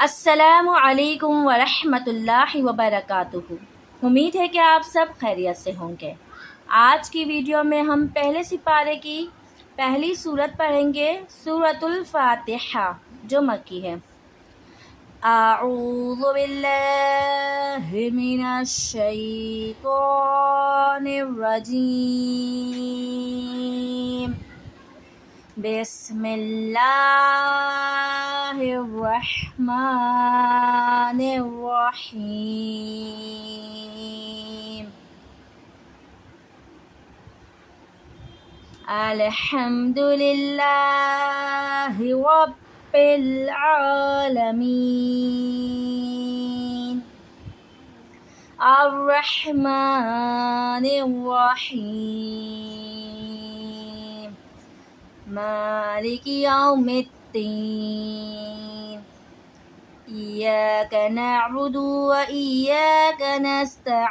अस्सलामु अलैकुम वरहमतुल्लाहि वबरकातुहू। उम्मीद है कि आप सब खैरियत से होंगे। आज की वीडियो में हम पहले सिपारे की पहली सूरत पढ़ेंगे, सूरतुल फातिहा, जो मक्की है। अऊज़ु बिल्लाहि मिनश शैतानिर रजीम। बिस्मिल्लाहिर्रहमानिर्रहीम। अल्हम्दुलिल्लाहि रब्बिल आलमीन अर्रहमानिर्रहीम मालिकि यौमिद्दीन इय्याका नअबुदु व इय्याका नस्तईन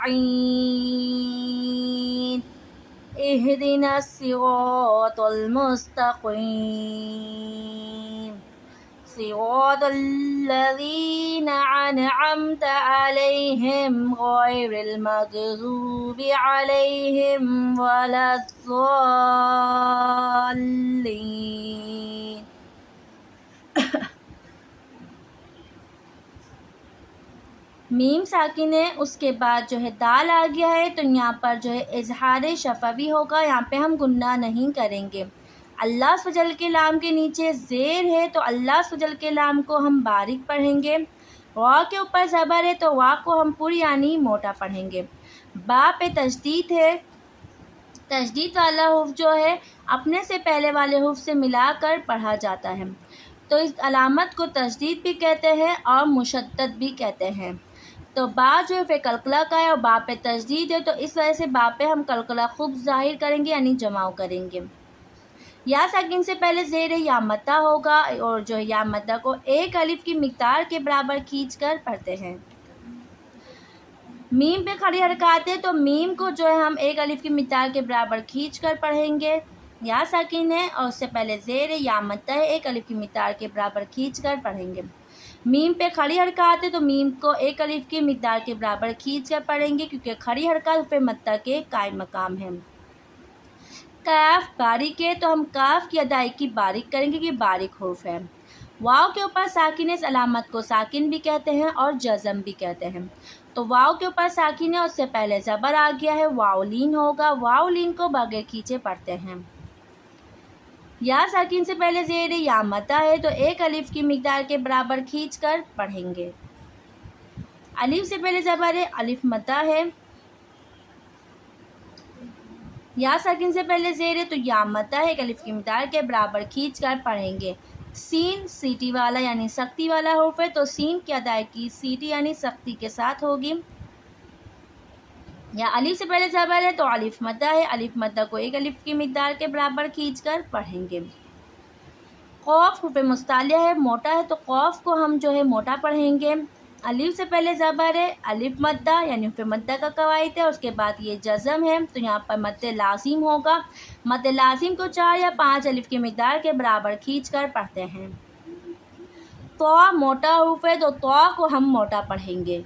इहदिनस सिरातल मुस्तक़ीम सिरातल लज़ीना अनअमता अलैहिम गैरिल मग़ज़ूबि अलैहिम वलद्दॉल्लीन। मीम साकिन है, उसके बाद जो है दाल आ गया है, तो यहाँ पर जो है इजहार शफवी होगा। यहाँ पे हम गुन्ना नहीं करेंगे। अल्लाह फजल के लाम के नीचे ज़ेर है, तो अल्लाह फजल के लाम को हम बारीक पढ़ेंगे। वा के ऊपर ज़बर है, तो वा को हम पुर यानी मोटा पढ़ेंगे। बा पे तजदीद है, तजदीद वाला हुर्फ जो है अपने से पहले वाले हुर्फ से मिलाकर पढ़ा जाता है, तो इस अलामत को तजदीद भी कहते हैं और मुशद्दद भी कहते हैं। तो बा जो है कलकला का है और बा पे तजदीद है, तो इस वजह से बा पे हम कलकला खूब ज़ाहिर करेंगे यानी जमाव करेंगे। या साकिन से पहले ज़ेर या मद्दा होगा, और जो है या मद्दा को एक अलिफ की मिक़दार के बराबर खींचकर पढ़ते हैं। मीम पे खड़ी हरकत है, तो मीम को जो है हम एक अलिफ की मिक़दार के बराबर खींचकर पढ़ेंगे। या साकिन है और उससे पहले ज़ेर या मद्दा है, एक अलिफ की मिक़दार के बराबर खींचकर पढ़ेंगे। मीम पे खड़ी हरकत है, तो मीम को एक अलिफ की मिक़दार के बराबर खींचकर पढ़ेंगे, क्योंकि खड़ी हरकत पे मद्दा के कायम मकाम है। काफ बारीक है, तो हम काफ की अदायगी बारीक करेंगे कि बारीक हुर्फ है। वाव के ऊपर साकिन है, इस अलामत को साकिन भी कहते हैं और जज़म भी कहते हैं। तो वाव के ऊपर साकिन है, उससे पहले ज़बर आ गया है, वावलीन होगा। वावलीन को बगैर खींचे पढ़ते हैं। या साकिन से पहले ज़ेर या मद्दा है, तो एक अलिफ की मिक़दार के बराबर खींचकर पढ़ेंगे। अलिफ से पहले ज़बर है, अलिफ मद्दा है। या साकिन से पहले ज़ेर है, तो या मद्दा है, एक अलिफ की मिक़दार के बराबर खींचकर पढ़ेंगे। सीन सीटी वाला यानी सख्ती वाला हुर्फ है, तो सीन की अदायगी सीटी यानी सख्ती के साथ होगी। या अलिफ से पहले ज़बर है, तो अलिफ मद्दा है, अलिफ मद्दा को एक अलिफ की मिक़दार के बराबर खींचकर पढ़ेंगे। क़ौफ़ हुर्फ़ मुस्तालिया है, मोटा है, तो क़ौफ़ को हम जो है मोटा पढ़ेंगे। अलिफ से पहले ज़बर है, अलिफ मद्दा यानी हुर्फ़ मद्दा का कवायद है, उसके बाद ये जज़म है, तो यहाँ पर मद्द लाज़िम होगा। मद्द लाज़िम को 4 या 5 अलिफ की मिक़दार के बराबर खींचकर पढ़ते हैं। तो मोटा हुर्फ़ है, तो को हम मोटा पढ़ेंगे।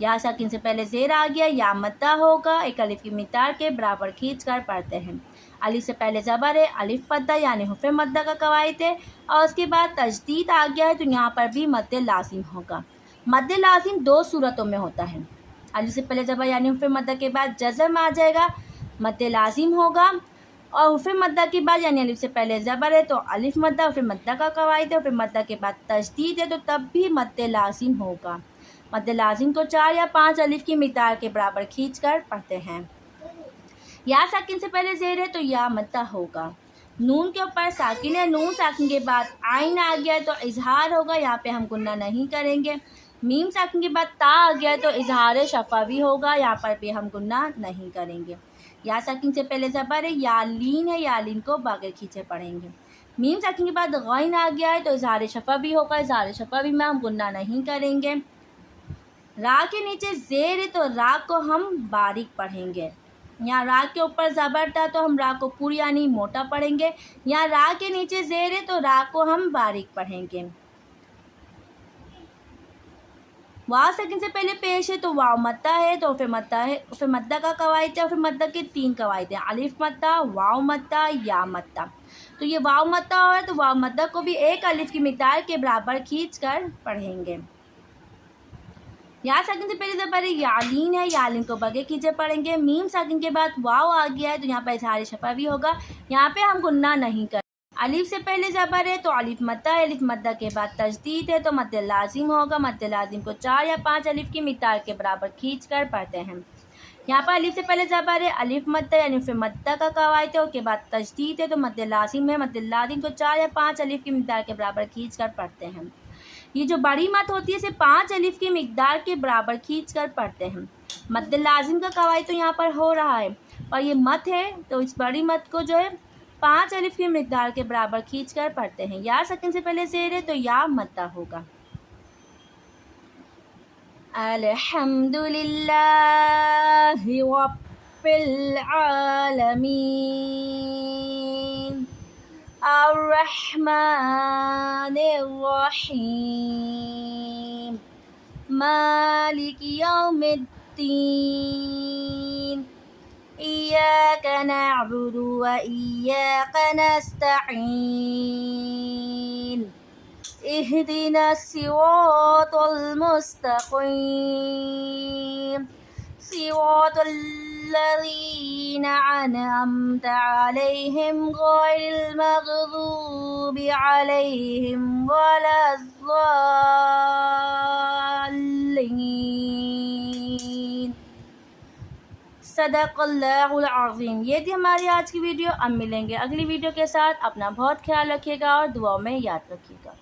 या साकिन से पहले ज़ेर आ गया, या मद्दा होगा, एक अलिफ की मिक़दार के बराबर खींचकर पढ़ते हैं। अलिफ से पहले ज़बर है, अलिफ मद्दा यानी हुर्फ़ मद्दा का कवायद है, और उसके बाद तजदीद आ गया है, तो यहाँ पर भी मद्द लाज़िम होगा। मद्द लाज़िम 2 सूरतों में होता है। अलिफ से पहले ज़बर यानी हुर्फ़ मद्दा के बाद जज़म आ जाएगा, मद्द लाज़िम होगा। और हुर्फ़ मद्दा के बाद यानी अलिफ से पहले ज़बर है, तो अलिफ मद्दा हुर्फ़ मद्दा का कवायद है, हुर्फ़ मद्दा के बाद तजदीद है, तो तब भी मद्द लाज़िम होगा। मद्द लाज़िम को 4 या 5 अलिफ की मिक़दार के बराबर खींचकर पढ़ते हैं। या साकिन से पहले ज़ेर है, तो या मद्दा होगा। नून के ऊपर साकिन है, नून साकिन के बाद आइन आ गया है, तो इजहार होगा, यहाँ पे हम गुन्ना नहीं करेंगे। मीम साकिन के बाद ता आ गया है, तो इजहार शफवी होगा, यहाँ पर भी हम गुन्ना नहीं करेंगे। या साकिन से पहले ज़बर है, यालीन है, यालीन को बगैर खींचे पढ़ेंगे। मीम साकिन के बाद गैन आ गया है, तो इजहार शफवी होगा, इजहार शफवी में हम गुन्ना नहीं करेंगे। रा के नीचे ज़ेर है, तो रा को हम बारीक पढ़ेंगे। यहाँ रा के ऊपर ज़बर था, तो हम रा को पूरी यानी मोटा पढ़ेंगे। यहाँ रा के नीचे ज़ेर है, तो रा को हम बारीक पढ़ेंगे। वाव सेकंड से पहले पेश है तो वाव मद्दा है, तो फिर मद्दा है, फिर मद्दा का कवायद है और फिर मद्दा के 3 कवायद हैं, अलिफ मद्दा, वाव मद्दा, या मद्दा। तो ये वाव मद्दा हो रहा है तो वाव मद्दा को भी एक अलिफ की मिकदार के बराबर खींच कर पढ़ेंगे। या साकिन से पहले ज़बर यालीन है, यालीन को बगैर खींचे पढ़ेंगे। मीम साकिन के बाद वाव आ गया है तो यहाँ पर इज़हार शफ़वी होगा, यहाँ पे हम गुन्ना नहीं कर। अलिफ से पहले ज़बर है तो अलिफ मद्दा है, अलिफ मद्दा के बाद तजदीद है तो मद्द लाजिम होगा। मद्द लाजिम को 4 या 5 अलिफ की मिकदार के बराबर खींच कर पढ़ते हैं। यहाँ पर अलिफ से पहले ज़बर है, अलिफ मद्दा यानी फिर मद्दा का कवायद है, उसके बाद तजदीद है तो मद्द लाजिम है। मद्द लाजिम को 4 या 5 अलिफ की मिकदार के बराबर खींच कर पढ़ते हैं। ये जो बड़ी मत होती है इसे 5 अलिफ की मिकदार के बराबर खींच कर पढ़ते हैं। मद्द लाजिम का कवायद तो यहाँ पर हो रहा है और ये मत है तो इस बड़ी मत को जो है 5 अलिफ की मिकदार के बराबर खींच कर पढ़ते हैं। या सकिन से पहले ज़ेर है तो या मद्दा होगा। अल्हम्दुलिल्लाहि रब्बिल आलमीन अर्रहमानिर रहीम मालिकि यौमिद्दीन इय्याका नअबुदु व इय्याका नस्तईन इहदिनस सिरातल मुस्तक़ीम सिरातल लज़ीना अनअमता अलैहिम गैरिल मग़ज़ूबि अलैहिम वलज़्ज़ाल्लीन। सदक़ल्लाहुल अज़ीम। ये थी हमारी आज की वीडियो। अब मिलेंगे अगली वीडियो के साथ। अपना बहुत ख्याल रखिएगा और दुआओं में याद रखिएगा।